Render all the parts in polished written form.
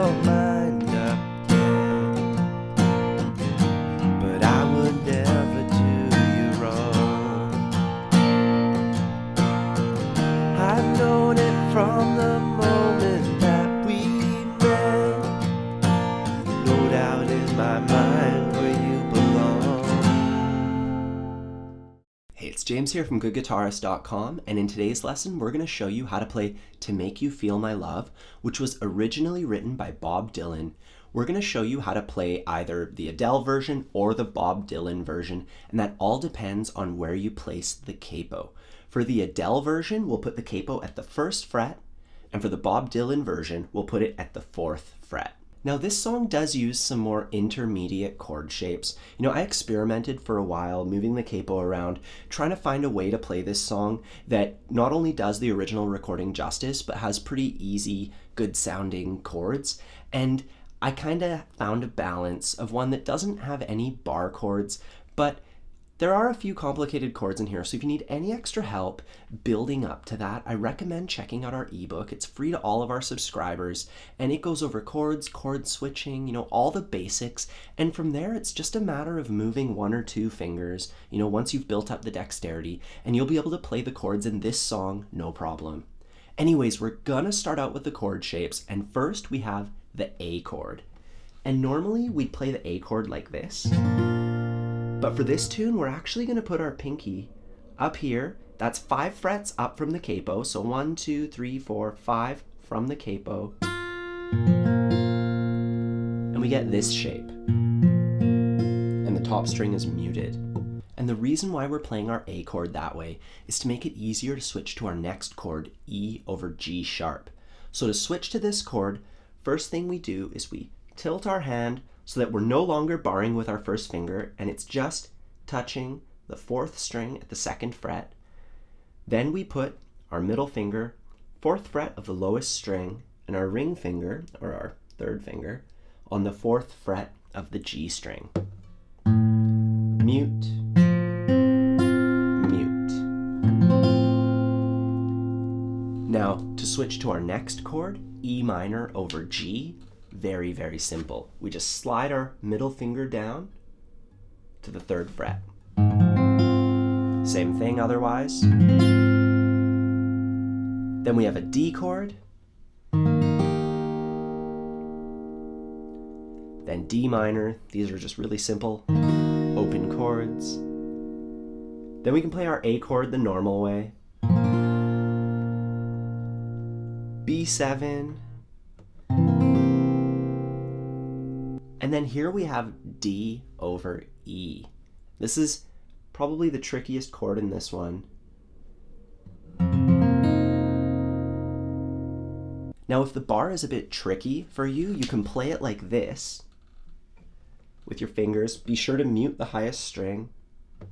don't mind up yet, but I would never do you wrong. I've known it from the moment that we met, no doubt in my mind where you belong. Hey, it's James here from GoodGuitarist.com, and in today's lesson we're going to show you how to play To Make You Feel My Love, which was originally written by Bob Dylan. We're going to show you how to play either the Adele version or the Bob Dylan version, and that all depends on where you place the capo. For the Adele version, we'll put the capo at the 1st fret, and for the Bob Dylan version, we'll put it at the 4th fret. Now this song does use some more intermediate chord shapes. You know, I experimented for a while moving the capo around, trying to find a way to play this song that not only does the original recording justice, but has pretty easy, good sounding chords. And I kind of found a balance of one that doesn't have any bar chords, but there are a few complicated chords in here, so if you need any extra help building up to that, I recommend checking out our ebook. It's free to all of our subscribers, and it goes over chords, chord switching, you know, all the basics, and from there it's just a matter of moving 1 or 2 fingers, you know, once you've built up the dexterity, and you'll be able to play the chords in this song no problem. Anyways, we're gonna start out with the chord shapes, and first we have the A chord. And normally we'd play the A chord like this. But for this tune, we're actually going to put our pinky up here. That's 5 frets up from the capo. So 1, 2, 3, 4, 5 from the capo. And we get this shape. And the top string is muted. And the reason why we're playing our A chord that way is to make it easier to switch to our next chord, E over G sharp. So to switch to this chord, first thing we do is we tilt our hand so that we're no longer barring with our 1st finger and it's just touching the 4th string at the 2nd fret. Then we put our middle finger, 4th fret of the lowest string, and our ring finger, or our 3rd finger, on the 4th fret of the G string. Mute, mute. Now, to switch to our next chord, E minor over G, very, very simple. We just slide our middle finger down to the 3rd fret. Same thing otherwise. Then we have a D chord. Then D minor. These are just really simple open chords. Then we can play our A chord the normal way. B7. And then here we have D over E. This is probably the trickiest chord in this one. Now if the bar is a bit tricky for you, you can play it like this with your fingers. Be sure to mute the highest string.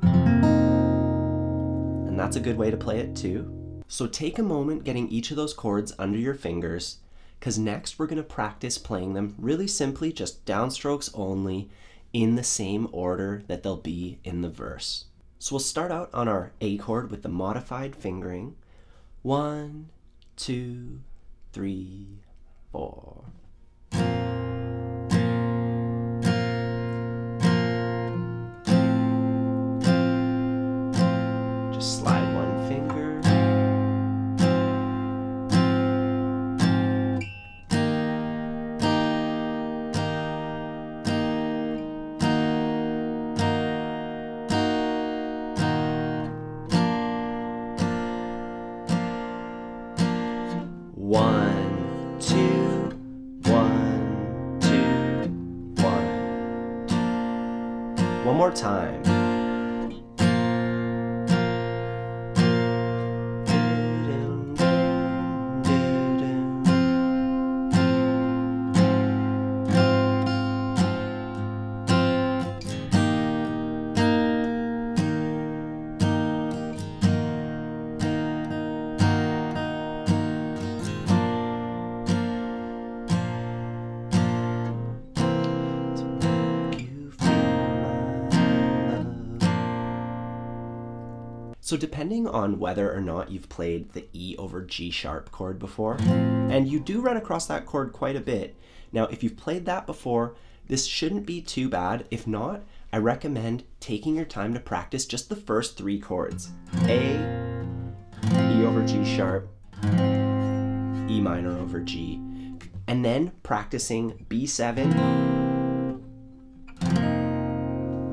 And that's a good way to play it too. So take a moment getting each of those chords under your fingers, because next we're going to practice playing them really simply, just downstrokes only, in the same order that they'll be in the verse. So we'll start out on our A chord with the modified fingering. 1, 2, 3, 4. Just slide 1 finger. One, two, 1, 2, 1. One more time. So depending on whether or not you've played the E over G sharp chord before, and you do run across that chord quite a bit. Now, if you've played that before, this shouldn't be too bad. If not, I recommend taking your time to practice just the first 3 chords. A, E over G sharp, E minor over G, and then practicing B7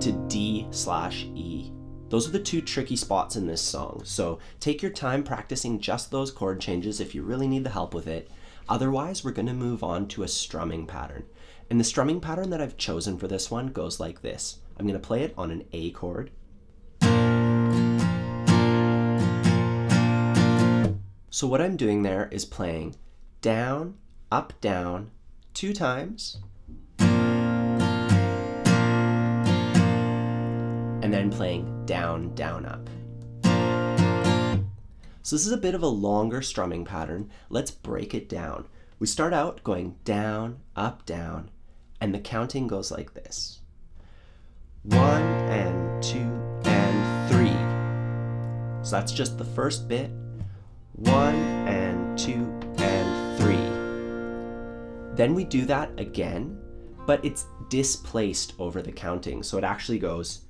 to D/E. Those are the 2 tricky spots in this song, so take your time practicing just those chord changes if you really need the help with it. Otherwise, we're going to move on to a strumming pattern. And the strumming pattern that I've chosen for this one goes like this. I'm going to play it on an A chord. So what I'm doing there is playing down, up, down 2 times, and then playing down, down, up. So this is a bit of a longer strumming pattern. Let's break it down. We start out going down, down, and the counting goes like this. 1 and 2 and 3. So that's just the first bit. 1 and 2 and 3. Then we do that again, but it's displaced over the counting. So it actually goes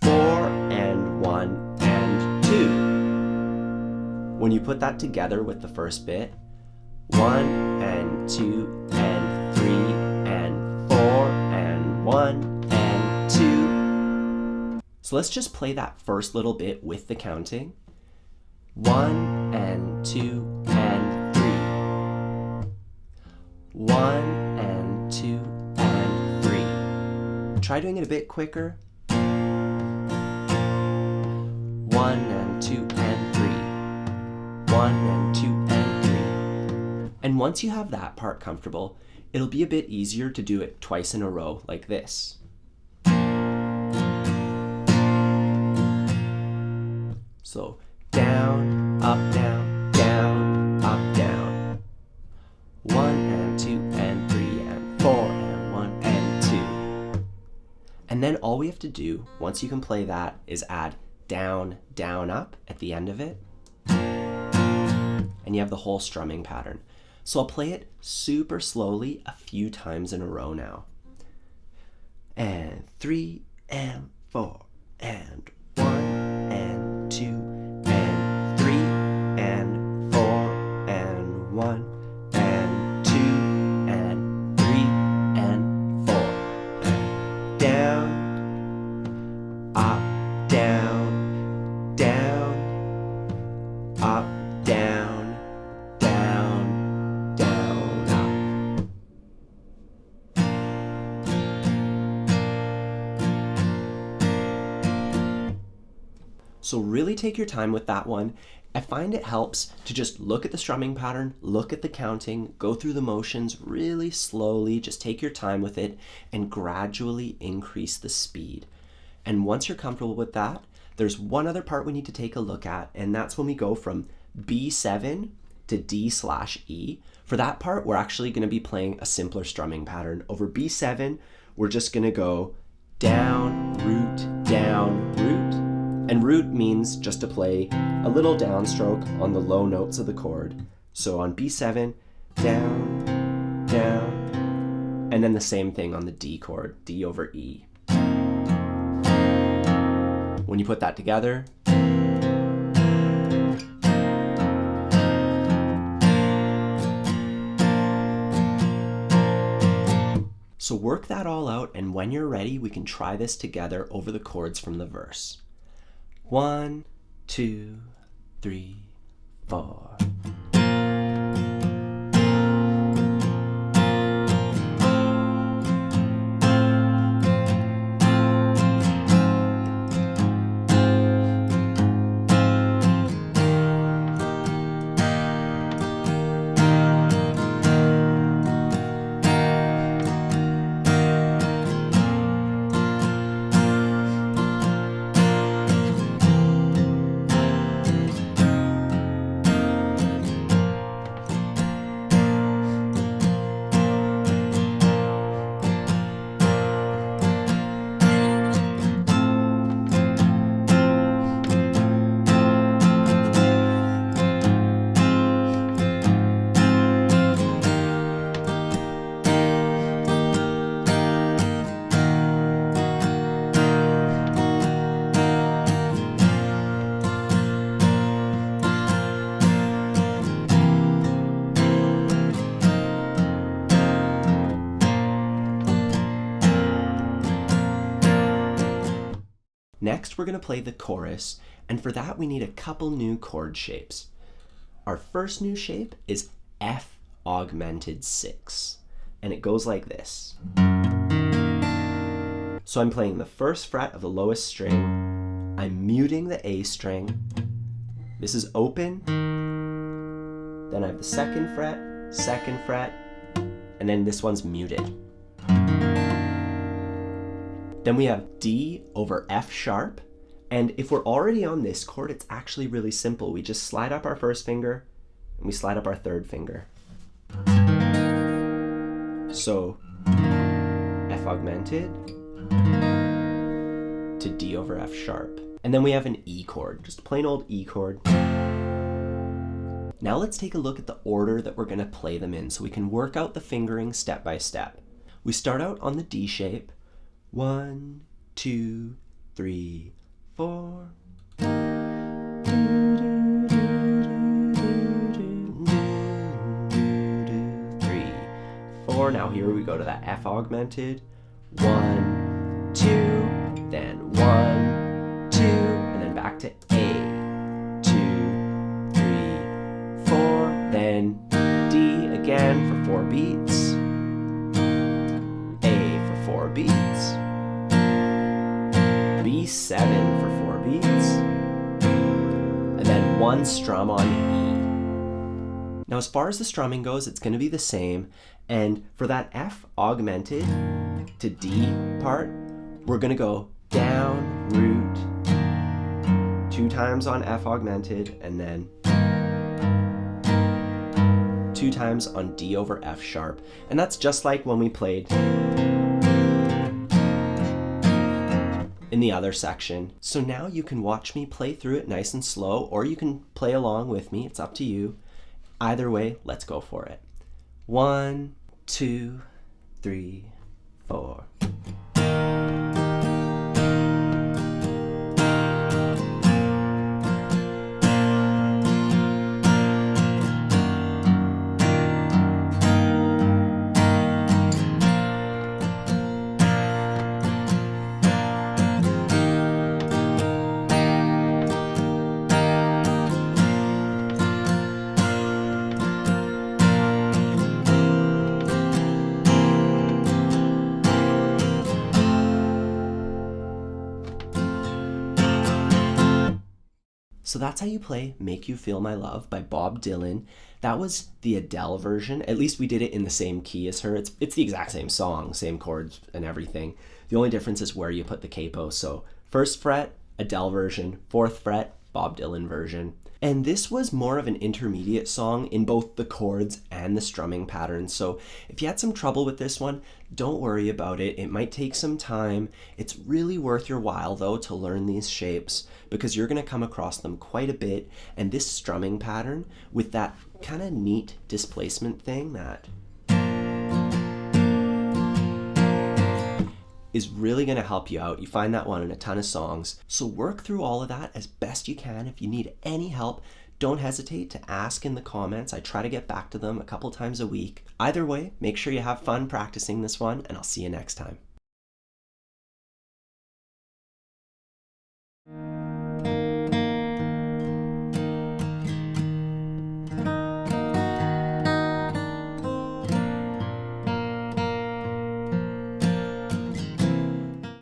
4 and 1 and 2. When you put that together with the first bit, 1 and 2 and 3 and 4 and 1 and 2. So let's just play that first little bit with the counting. 1 and 2 and 3. 1 and 2 and 3. Try doing it a bit quicker. 1 and 2 and 3. 1 and 2 and 3. And once you have that part comfortable, it'll be a bit easier to do it twice in a row like this. So down, up, down, down, up, down. 1 and 2 and 3 and 4 and 1 and 2. And then all we have to do, once you can play that, is add down, down, up at the end of it. And you have the whole strumming pattern. So I'll play it super slowly a few times in a row now. And 3 and 4 and 1 and 2 and 3 and 4 and 1 and 2 and 3 and 4. Down, up, down, down, up, down, down, down, up. So really take your time with that one. I find it helps to just look at the strumming pattern, look at the counting, go through the motions really slowly, just take your time with it and gradually increase the speed. And once you're comfortable with that, there's one other part we need to take a look at, and that's when we go from B7 to D/E. For that part, we're actually going to be playing a simpler strumming pattern. Over B7, we're just going to go down, root, root. And root means just to play a little downstroke on the low notes of the chord. So on B7, down, down, and then the same thing on the D chord, D over E. When you put that together, so work that all out, and when you're ready, we can try this together over the chords from the verse. 1, 2, 3, 4. Next, we're going to play the chorus, and for that we need a couple new chord shapes. Our first new shape is F augmented 6, and it goes like this. So I'm playing the first fret of the lowest string, I'm muting the A string, this is open, then I have the second fret, and then this one's muted. Then we have D over F sharp, and if we're already on this chord, it's actually really simple. We just slide up our first finger, and we slide up our third finger. So, F augmented to D over F sharp. And then we have an E chord, just a plain old E chord. Now let's take a look at the order that we're going to play them in so we can work out the fingering step by step. We start out on the D shape. 1, 2, 3, 4. 3, 4. Now here we go to that F augmented. 1, 2, then 1, 2, and then back to A. 2, 3, 4, then D again for 4 beats. A for 4 beats. B7 for 4 beats. And then 1 strum on E. Now as far as the strumming goes, it's going to be the same. And for that F augmented to D part, we're going to go down, root, 2 times on F augmented, and then 2 times on D over F sharp. And that's just like when we played in the other section. So now you can watch me play through it nice and slow, or you can play along with me. It's up to you. Either way, let's go for it. 1, 2, 3, 4. So that's how you play Make You Feel My Love by Bob Dylan. That was the Adele version. At least we did it in the same key as her. It's the exact same song, same chords and everything. The only difference is where you put the capo. So 1st fret, Adele version. 4th fret, Bob Dylan version. And this was more of an intermediate song in both the chords and the strumming pattern. So if you had some trouble with this one, don't worry about it. It might take some time. It's really worth your while though to learn these shapes because you're going to come across them quite a bit. And this strumming pattern with that kind of neat displacement thing that is really going to help you out. You find that one in a ton of songs. So work through all of that as best you can. If you need any help, don't hesitate to ask in the comments. I try to get back to them a couple times a week. Either way, make sure you have fun practicing this one, and I'll see you next time.